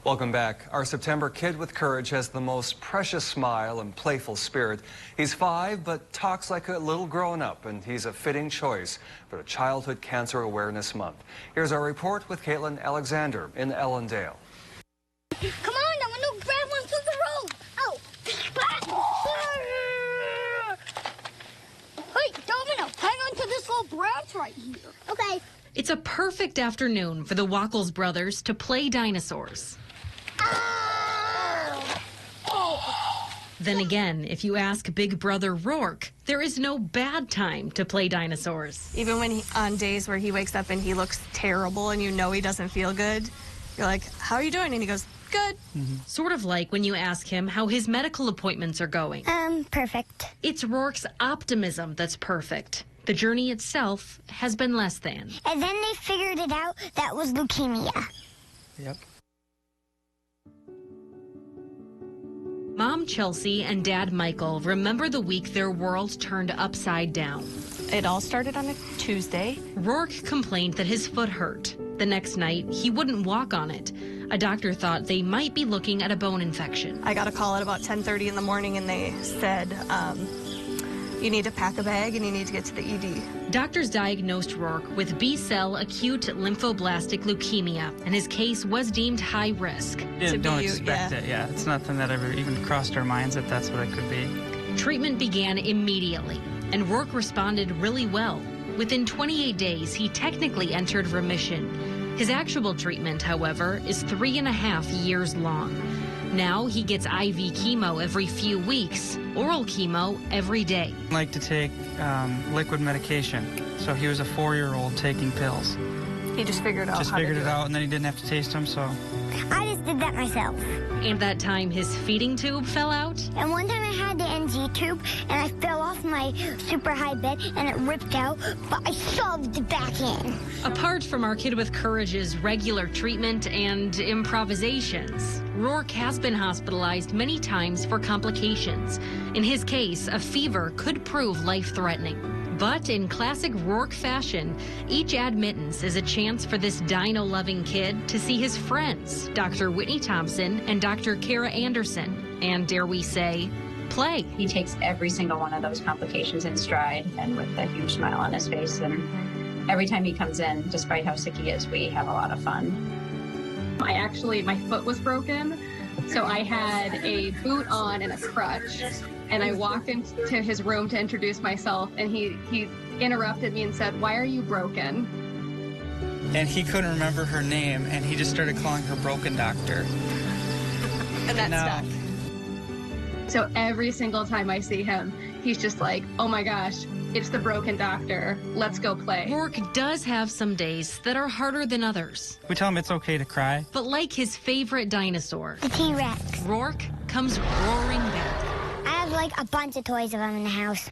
Welcome back. Our September kid with courage has the most precious smile and playful spirit. He's 5, but talks like a little grown-up, and he's a fitting choice for the Childhood Cancer Awareness Month. Here's our report with Caitlin Alexander in Ellendale. Come on, I'm gonna grab one through the road. Oh. Hey, Domino, hang on to this little branch right here. Okay. It's a perfect afternoon for the Wacholz brothers to play dinosaurs. Then again, if you ask big brother Rourke, there is no bad time to play dinosaurs. Even when on days where he wakes up and he looks terrible and you know he doesn't feel good, you're like, how are you doing? And he goes, good. Sort of like when you ask him how his medical appointments are going. Perfect. It's Rourke's optimism that's perfect. The journey itself has been less than. And then they figured it out that was leukemia. Yep. Mom Chelsea and Dad Michael remember the week their world turned upside down. It all started on a Tuesday. Rourke complained that his foot hurt. The next night, he wouldn't walk on it. A doctor thought they might be looking at a bone infection. I got a call at about 10:30 in the morning and they said, you need to pack a bag and you need to get to the ED. Doctors diagnosed Rourke with B-Cell Acute Lymphoblastic Leukemia, and his case was deemed high risk. Don't expect it, yeah. It's nothing that ever even crossed our minds that that's what it could be. Treatment began immediately, and Rourke responded really well. Within 28 days, he technically entered remission. His actual treatment, however, is 3.5 years long. Now he gets IV chemo every few weeks, oral chemo every day. I like to take liquid medication. So he was a 4-year-old taking pills. He just figured out and then he didn't have to taste them, so. I just did that myself. And that time his feeding tube fell out? And one time I had the NG tube, and I fell off my super high bed, and it ripped out, but I shoved it back in. Apart from our kid with courage's regular treatment and improvisations, Rourke has been hospitalized many times for complications. In his case, a fever could prove life-threatening. But in classic Rourke fashion, each admittance is a chance for this dino-loving kid to see his friends, Dr. Whitney Thompson and Dr. Kara Anderson, and dare we say, play. He takes every single one of those complications in stride and with a huge smile on his face. And every time he comes in, despite how sick he is, we have a lot of fun. My foot was broken, so I had a boot on and a crutch. And I walked into his room to introduce myself, and he interrupted me and said, "Why are you broken?" And he couldn't remember her name, and he just started calling her Broken Doctor. And that stuck. So every single time I see him, he's just like, "Oh my gosh, it's the Broken Doctor. Let's go play." Rourke does have some days that are harder than others. We tell him it's okay to cry. But like his favorite dinosaur, The T-Rex. Rourke comes roaring back. I have like a bunch of toys of them in the house.